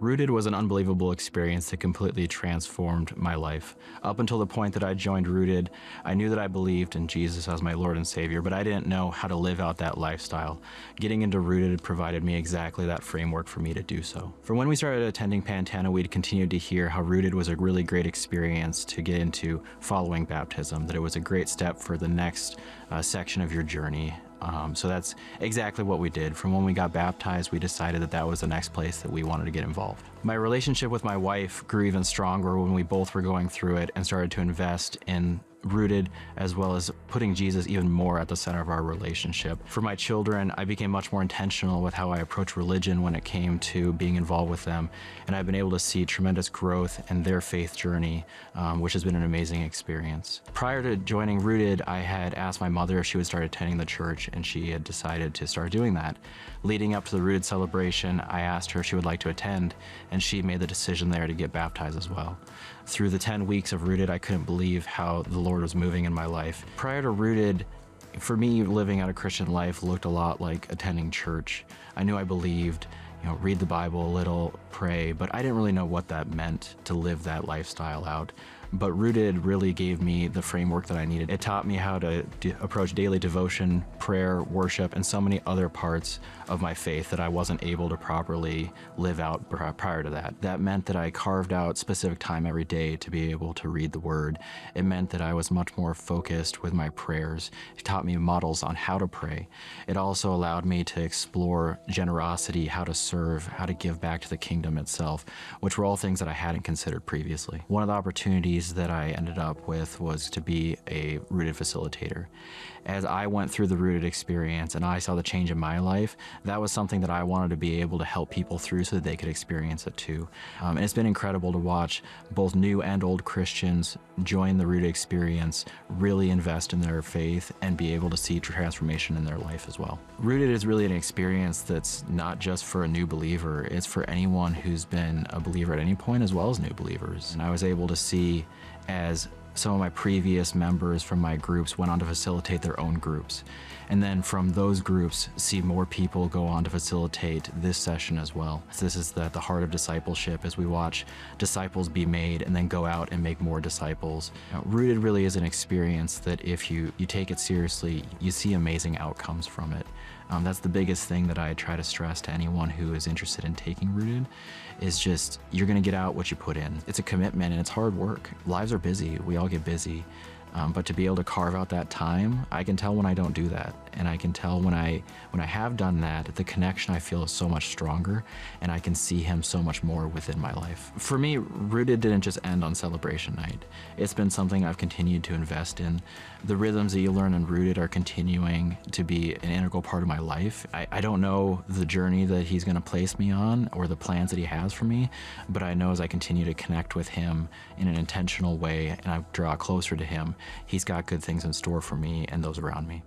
Rooted was an unbelievable experience that completely transformed my life. Up until the point that I joined Rooted, I knew that I believed in Jesus as my Lord and Savior, but I didn't know how to live out that lifestyle. Getting into Rooted provided me exactly that framework for me to do so. From when we started attending Pantano, we'd continued to hear how Rooted was a really great experience to get into following baptism, that it was a great step for the next section of your journey. So that's exactly what we did. From when we got baptized, we decided that that was the next place that we wanted to get involved. My relationship with my wife grew even stronger when we both were going through it and started to invest in Rooted, as well as putting Jesus even more at the center of our relationship. For my children, I became much more intentional with how I approach religion when it came to being involved with them, and I've been able to see tremendous growth in their faith journey, which has been an amazing experience. Prior to joining Rooted, I had asked my mother if she would start attending the church, and she had decided to start doing that. Leading up to the Rooted celebration, I asked her if she would like to attend, and she made the decision there to get baptized as well. Through the 10 weeks of Rooted, I couldn't believe how the Lord was moving in my life. Prior to Rooted, for me, living out a Christian life looked a lot like attending church. I knew I believed, read the Bible a little, pray, but I didn't really know what that meant to live that lifestyle out. But Rooted really gave me the framework that I needed. It taught me how to approach daily devotion, prayer, worship, and so many other parts of my faith that I wasn't able to properly live out prior to that. That meant that I carved out specific time every day to be able to read the Word. It meant that I was much more focused with my prayers. It taught me models on how to pray. It also allowed me to explore generosity, how to serve, how to give back to the kingdom itself, which were all things that I hadn't considered previously. One of the opportunities that I ended up with was to be a Rooted facilitator. As I went through the Rooted experience and I saw the change in my life, that was something that I wanted to be able to help people through so that they could experience it too. And it's been incredible to watch both new and old Christians join the Rooted experience, really invest in their faith, and be able to see transformation in their life as well. Rooted is really an experience that's not just for a new believer, it's for anyone who's been a believer at any point as well as new believers. And I was able to see as some of my previous members from my groups went on to facilitate their own groups. And then from those groups, see more people go on to facilitate this session as well. So this is the heart of discipleship as we watch disciples be made and then go out and make more disciples. Rooted really is an experience that if you take it seriously, you see amazing outcomes from it. That's the biggest thing that I try to stress to anyone who is interested in taking Rooted, is just, you're gonna get out what you put in. It's a commitment and it's hard work. Lives are busy, we all get busy. But to be able to carve out that time, I can tell when I don't do that. And I can tell when I have done that, the connection I feel is so much stronger and I can see Him so much more within my life. For me, Rooted didn't just end on celebration night. It's been something I've continued to invest in. The rhythms that you learn in Rooted are continuing to be an integral part of my life. I don't know the journey that He's gonna place me on or the plans that He has for me, but I know as I continue to connect with Him in an intentional way and I draw closer to Him, He's got good things in store for me and those around me.